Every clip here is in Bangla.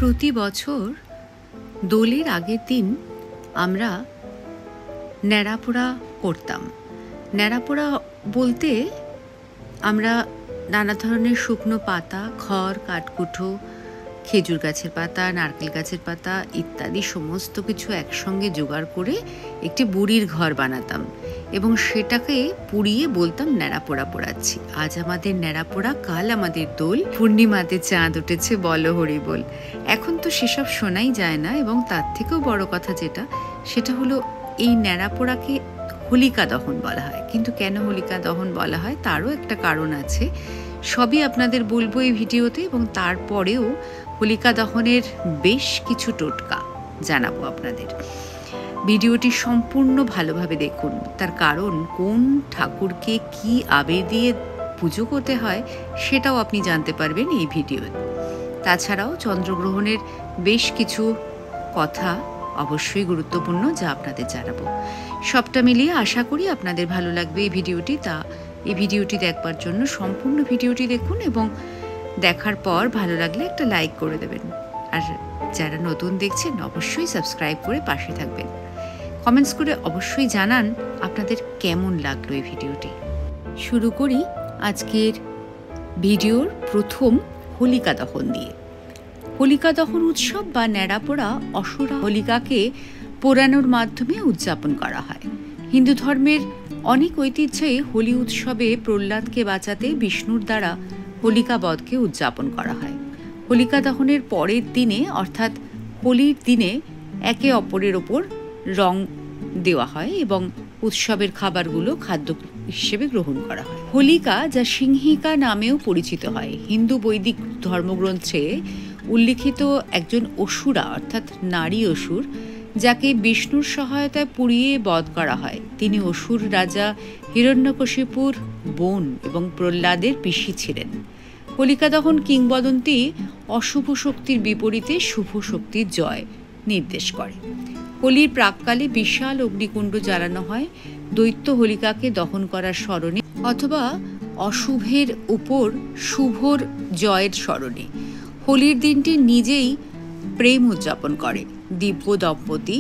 প্রতি বছর দোলের আগের দিন আমরা ন্যাড়াপোড়া করতাম। ন্যাড়াপোড়া বলতে আমরা নানা ধরনের শুকনো পাতা, খড়, কাঠকুঠো, খেজুর গাছের পাতা, নারকেল গাছের পাতা ইত্যাদি সমস্ত কিছু একসঙ্গে জোগাড় করে একটি বুড়ির ঘর বানাতাম এবং সেটাকে পুড়িয়ে বলতাম ন্যাড়াপোড়া পোড়াচ্ছি। আজ আমাদের ন্যাড়াপোড়া, কাল আমাদের দোল, পূর্ণিমাতে চাঁদ উঠেছে বলো হরি বল। এখন তো সেসব শোনাই যায় না, এবং তার থেকেও বড় কথা সেটা হলো এই ন্যাড়াপোড়াকে হোলিকা দহন বলা হয়। কিন্তু কেন হোলিকা দহন বলা হয় তারও একটা কারণ আছে, সবই আপনাদের বলবো এই ভিডিওতে, এবং তারপরেও হোলিকা দহনের বেশ কিছু টোটকা জানাবো আপনাদের। ভিডিওটি সম্পূর্ণ ভালোভাবে দেখুন, তার কারণ কোন ঠাকুরকে কি আবির দিয়ে পুজো করতে হয় সেটাও আপনি জানতে পারবেন এই ভিডিওতে। তাছাড়াও চন্দ্রগ্রহণের বেশ কিছু কথা অবশ্যই গুরুত্বপূর্ণ যা আপনাদের জানাবো। সবটা মিলিয়ে আশা করি আপনাদের ভালো লাগবে এই ভিডিওটি। এই ভিডিওটি দেখবার জন্য সম্পূর্ণ ভিডিওটি দেখুন এবং দেখার পর ভালো লাগলে একটা লাইক করে দেবেন। আর যারা নতুন দেখছেন অবশ্যই সাবস্ক্রাইব করে পাশে থাকবেন। কমেন্টস করে অবশ্যই জানান আপনাদের কেমন লাগলো এই ভিডিওটি। শুরু করি আজকের ভিডিওর প্রথম হোলিকা দহন দিয়ে। হোলিকা দহন উৎসব বা ন্যাড়াপোড়া অসুরা হোলিকাকে পোড়ানোর মাধ্যমে উদযাপন করা হয়। হিন্দু ধর্মের অনেক ঐতিহ্যে হোলি উৎসবে প্রহ্লাদকে বাঁচাতে বিষ্ণুর দ্বারা হোলিকা বধকে উদযাপন করা হয়। হোলিকা দহনের পরের দিনে অর্থাৎ হোলির দিনে একে অপরের ওপর রং দেওয়া হয় এবং উৎসবের খাবারগুলো খাদ্য হিসেবে গ্রহণ করা হয়। হোলিকা, যা সিংহিকা নামেও পরিচিত হয়, হিন্দু বৈদিক ধর্মগ্রন্থে উল্লিখিত একজন অসুরা অর্থাৎ নারী অসুর, যাকে বিষ্ণুর সহায়তায় পুড়িয়ে বধ করা হয়। তিনি অসুর রাজা হিরণ্যকশিপুর বোন এবং প্রহ্লাদের পিসি ছিলেন। হোলিকা দহন কিংবদন্তি অশুভ শক্তির বিপরীতে শুভ শক্তির জয় নির্দেশ করে। হোলির প্রাককালে বিশাল অগ্নিকুণ্ড জ্বালানো হয় দৈত্য হোলিকাকে দহন করার স্মরণে অথবা অশুভের উপর শুভর জয়ের স্মরণে। হোলির দিনটি নিজেই প্রেম উদযাপন করে। দিব্য দম্পতি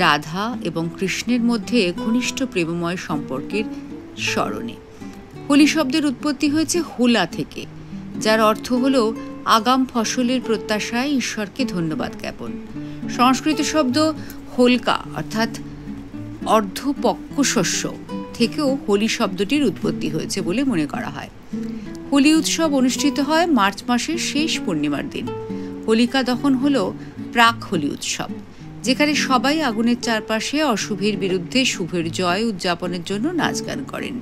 রাধা এবং কৃষ্ণের মধ্যে ঘনিষ্ঠ প্রেমময় সম্পর্কের স্মরণে। হোলি শব্দের উৎপত্তি হয়েছে হোলা থেকে, যার অর্থ হল আগাম ফসলের প্রত্যাশায় ঈশ্বরকে ধন্যবাদ জ্ঞাপন। সংস্কৃত শব্দ হোলকা অর্থাৎ অর্ধপক্ক শস্য থেকেও হোলি শব্দটির উৎপত্তি হয়েছে বলে মনে করা হয়। হোলি উৎসব অনুষ্ঠিত হয় মার্চ মাসের শেষ পূর্ণিমার দিন। হোলিকা দহন হল প্রাক হোলি উৎসব, যেখানে সবাই আগুনের চারপাশে অশুভের বিরুদ্ধে শুভের জয় উদযাপনের জন্য নাচ গান করেন।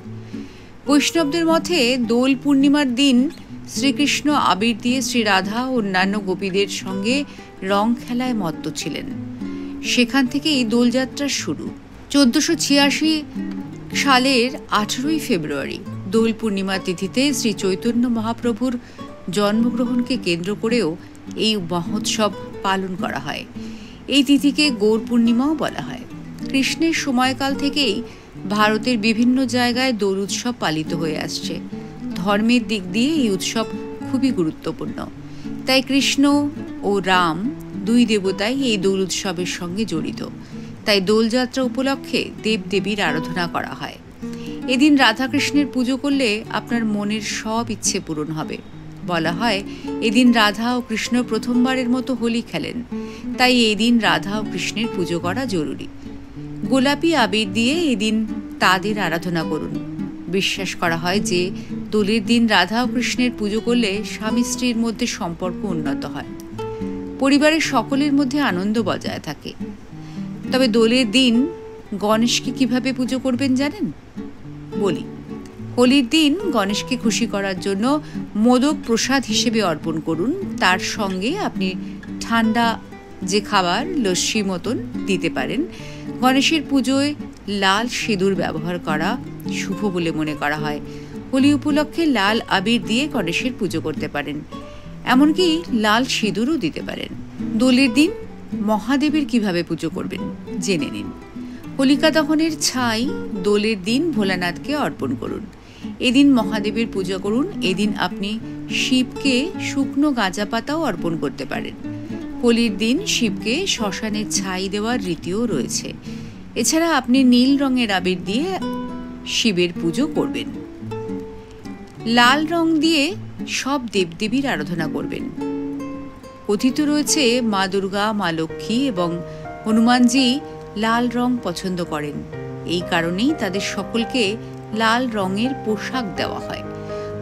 বৈষ্ণবদের মতে দোল পূর্ণিমার দিন শ্রীকৃষ্ণ আবির দিয়ে শ্রী রাধা ও অন্যান্য গোপীদের সঙ্গে রং খেলায় মত্ত ছিলেন। সেখান থেকেই দোলযাত্রার শুরু। 1486 সালের 18 ফেব্রুয়ারি দোল পূর্ণিমা তিথিতে শ্রী চৈতন্য মহাপ্রভুর জন্মগ্রহণকে কেন্দ্র করেও এই মহোৎসব পালন করা হয়। এই তিথিকে গৌর পূর্ণিমাও বলা হয়। কৃষ্ণের সময়কাল থেকেই ভারতের বিভিন্ন জায়গায় দোল উৎসব পালিত হয়ে আসছে। ধর্মের দিক দিয়ে এই উৎসব খুবই গুরুত্বপূর্ণ। তাই কৃষ্ণ ও রাম দুই দেবতাই এই দোল উৎসবের সঙ্গে জড়িত। তাই দোলযাত্রা উপলক্ষে দেবদেবীর আরাধনা করা হয়। এদিন রাধাকৃষ্ণের পুজো করলে আপনার মনের সব ইচ্ছে পূরণ হবে। বলা হয় এদিন রাধা ও কৃষ্ণ প্রথমবারের মতো হোলি খেলেন, তাই এই দিন রাধা ও কৃষ্ণের পুজো করা জরুরি। গোলাপি আবির দিয়ে এদিন তাদের আরাধনা করুন। বিশ্বাস করা হয় যে দোলের দিন রাধা ও কৃষ্ণের পুজো করলে স্বামী স্ত্রীর মধ্যে সম্পর্ক উন্নত হয়, পরিবারের সকলের মধ্যে আনন্দ বজায় থাকে। তবে দোলের দিন গণেশকে কিভাবে পুজো করবেন জানেন? বলি। হোলির দিন গণেশকে খুশি করার জন্য মোদক প্রসাদ হিসেবে অর্পণ করুন। তার সঙ্গে আপনি ঠান্ডা যে খাবার, লস্যি মতন দিতে পারেন। গণেশের পুজোয় লাল সিঁদুর ব্যবহার করা শুভ বলে মনে করা হয়। হোলি উপলক্ষে লাল আবির দিয়ে গণেশের পুজো করতে পারেন, এমনকি লাল সিঁদুরও দিতে পারেন। দোলের দিন মহাদেবের কিভাবে পুজো করবেন জেনে নিন। হোলিকা দহনের ছাই দোলের দিন ভোলানাথকে অর্পণ করুন। এদিন মহাদেবের পূজা করুন। এদিন আপনি শিবকে শুকনো গাঁজা পাতাও অর্পণ করতে পারেন। হোলির দিন শিবকে শ্মশানে ছাই দেওয়ার রীতিও রয়েছে। এছাড়া আপনি নীল রঙের আবির দিয়ে শিবের পুজো করবেন। লাল রং দিয়ে সব দেবদেবীর আরাধনা করবেন। কথিত রয়েছে মা দুর্গা, মা লক্ষ্মী এবং হনুমানজি লাল রং পছন্দ করেন। এই কারণেই তাদের সকলকে লাল রঙের পোশাক দেওয়া হয়।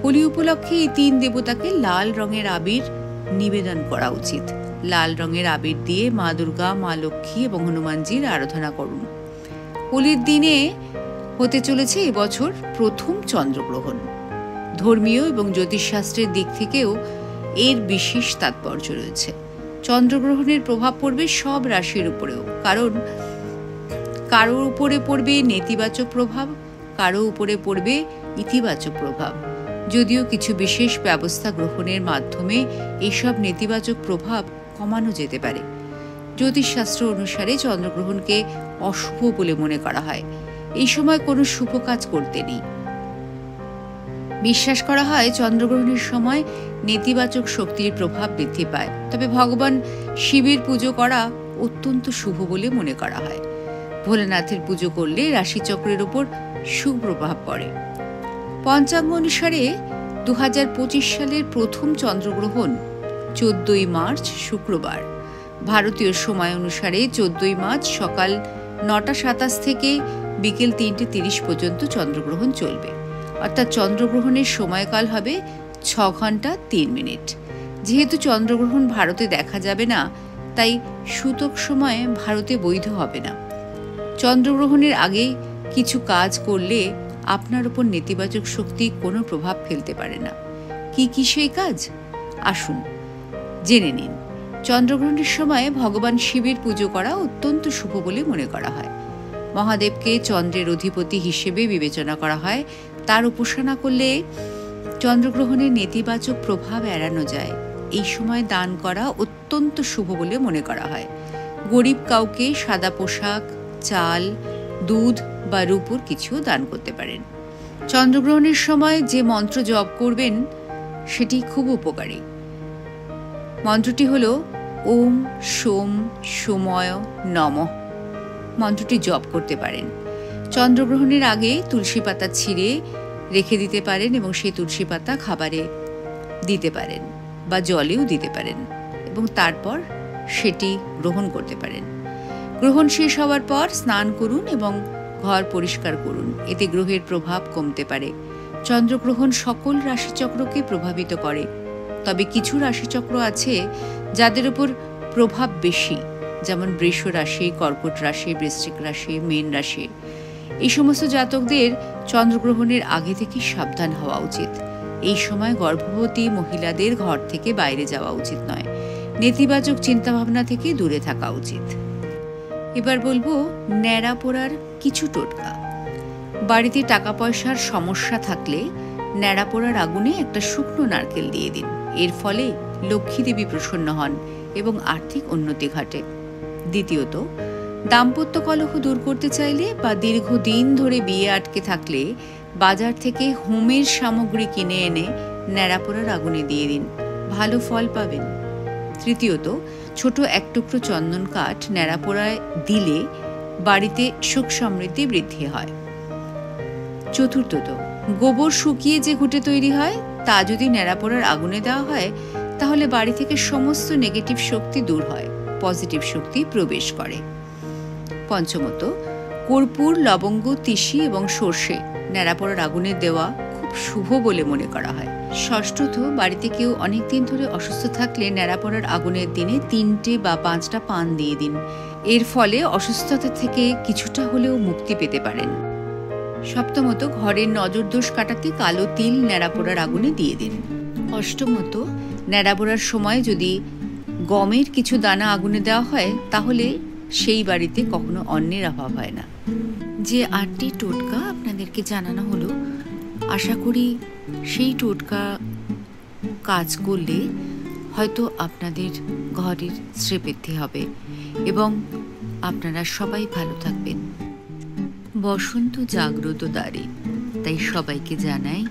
হোলি উপলক্ষে এই তিন দেবতাকে লাল রঙের আবির নিবেদন করা উচিত। লাল রঙের আবির দিয়ে মা দুর্গা, মা লক্ষ্মী এবং হনুমানজির আরাধনা করুন। হোলির দিনে হতে চলেছে এবছর প্রথম চন্দ্রগ্রহণ। ধর্মীয় এবং জ্যোতিষশাস্ত্রের দিক থেকেও এর বিশেষ তাৎপর্য রয়েছে। চন্দ্রগ্রহণের প্রভাব পড়বে সব রাশির উপরেও, কারণ কারো উপরে পড়বে নেতিবাচক প্রভাব, কারো উপরে পড়বে ইতিবাচক প্রভাব। যদিও কিছু বিশেষ ব্যবস্থা গ্রহণের মাধ্যমে এইসব নেতিবাচক প্রভাব কমানো যেতে পারে। জ্যোতিষশাস্ত্র অনুসারে চন্দ্রগ্রহণকে অশুভ বলে মনে করা হয়। এই সময় কোনো শুভ কাজ করতে নেই। বিশ্বাস করা হয় চন্দ্রগ্রহণের সময় নেতিবাচক শক্তির প্রভাব বৃদ্ধি পায়। তবে ভগবান শিবের পুজো করা অত্যন্ত শুভ বলে মনে করা হয়। ভোলেনাথের পুজো করলে রাশিচক্রের উপর সুপ্রভাব পড়ে। পঞ্চাঙ্গ অনুসারে 2025 সালের প্রথম চন্দ্রগ্রহণ 14ই মার্চ শুক্রবার। ভারতীয় সময় অনুসারে 14ই মার্চ সকাল 9:27 থেকে বিকেল 3:30 পর্যন্ত চন্দ্রগ্রহণ চলবে। অর্থাৎ চন্দ্রগ্রহণের সময়কাল হবে 6 ঘন্টা 3 মিনিট। যেহেতু চন্দ্রগ্রহণ ভারতে দেখা যাবে না, তাই সূতক সময়ে ভারতে বৈধ হবে না। চন্দ্রগ্রহণের আগে কিছু কাজ করলে আপনার উপর নেতিবাচক শক্তি কোনো প্রভাব ফেলতে পারে না। কি কি সেই কাজ? আসুন জেনে নিন। চন্দ্রগ্রহণের সময় ভগবান শিবের পুজো করা অত্যন্ত শুভ বলে মনে করা হয়। মহাদেবকে চন্দ্রের অধিপতি হিসেবে বিবেচনা করা হয়। তার উপাসনা করলে চন্দ্রগ্রহণের নেতিবাচক প্রভাব এড়ানো যায়। এই সময় দান করা অত্যন্ত শুভ বলে মনে করা হয়। গরিব কাউকে সাদা পোশাক, চাল, দুধ বা রূপোর কিছু দান করতে পারেন। চন্দ্রগ্রহণের সময় যে মন্ত্র জপ করবেন সেটি খুব উপকারী। মন্ত্রটি হল ওম সোম সোময় নমঃ। মন্ত্রটি জপ করতে পারেন। চন্দ্রগ্রহণের আগে তুলসী পাতা ছিঁড়ে রেখে দিতে পারেন এবং সেই তুলসী পাতা খাবারে দিতে পারেন বা জলেও দিতে পারেন এবং তারপর সেটি গ্রহণ করতে পারেন। গ্রহণ শেষ হওয়ার পর স্নান করুন এবং ঘর পরিষ্কার করুন। এতে গ্রহের প্রভাব কমতে পারে। চন্দ্রগ্রহণ সকল রাশিচক্রকে প্রভাবিত করে, তবে কিছু রাশিচক্র আছে যাদের উপর প্রভাব বেশি, যেমন বৃষ রাশি, কর্কট রাশি, বৃশ্চিক রাশি, মীন রাশি। এই সমস্ত জাতকদের চন্দ্রগ্রহণের আগে থেকে সাবধান হওয়া উচিত। এই সময় গর্ভবতী মহিলাদের ঘর থেকে বাইরে যাওয়া উচিত নয়। নেতিবাচক চিন্তাভাবনা থেকে দূরে থাকা উচিত। এবার বলবো ন্যাড়া পোড়ার কিছু টোটকা। বাড়িতে টাকা পয়সার সমস্যা থাকলে ন্যাড়া পোড়ার আগুনে একটা শুকনো নারকেল দিয়ে দিন। এর ফলে লক্ষ্মী দেবী প্রসন্ন হন এবং আর্থিক উন্নতি ঘটে। দ্বিতীয়ত, দাম্পত্য কলহ দূর করতে চাইলে বা দীর্ঘদিন ধরে বিয়ে আটকে থাকলে বাজার থেকে হোমের সামগ্রী কিনে এনে ন্যাড়া পোড়ার আগুনে দিয়ে দিন, ভালো ফল পাবেন। তৃতীয়ত, ছোট এক টুকরো চন্দন কাঠ ন্যাড়া পোড়ায় দিলে বাড়িতে সুখ সমৃদ্ধি বৃদ্ধি হয়। চতুর্থত, গোবর শুকিয়ে যে ঘুঁটে তৈরি হয় তা যদি ন্যাড়া পোড়ার আগুনে দেওয়া হয় তাহলে বাড়ি থেকে সমস্ত নেগেটিভ শক্তি দূর হয়, পজিটিভ শক্তি প্রবেশ করে। পঞ্চমত, কর্পূর, লবঙ্গ, তিসি এবং সর্ষে ন্যাড়া পোড়ার আগুনে দেওয়া খুব শুভ বলে মনে করা হয়। ষষ্ঠত, বাড়িতে কেউ অনেকদিন ধরে অসুস্থ থাকলে ন্যাড়া পোড়ার আগুনের দিনে 3টে বা 5টা পান দিয়ে দিন। এর ফলে অসুস্থতা থেকে কিছুটা হলেও মুক্তি পেতে পারেন। সপ্তমত, ঘরের নজরদোষ কাটাতে কালো তিল ন্যাড়া পোড়ার আগুনে দিয়ে দিন। অষ্টমত, ন্যাড়া পোড়ার সময় যদি গমের কিছু দানা আগুনে দেওয়া হয় তাহলে সেই বাড়িতে কখনো অন্নের অভাব হয় না। যে 8টি টোটকা আপনাদেরকে জানানো হলো, আশা করি সেই টোটকা কাজ করলে হয়তো আপনাদের ঘরের শ্রীবৃদ্ধি হবে এবং আপনারা সবাই ভালো থাকবেন। বসন্ত জাগ্রত দ্বারে, তাই সবাইকে জানাই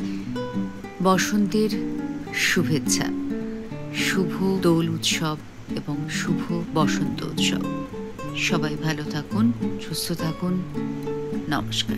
বসন্তের শুভেচ্ছা। শুভ দোল উৎসব এবং শুভ বসন্ত উৎসব। সবাই ভালো থাকুন, সুস্থ থাকুন। নমস্কার।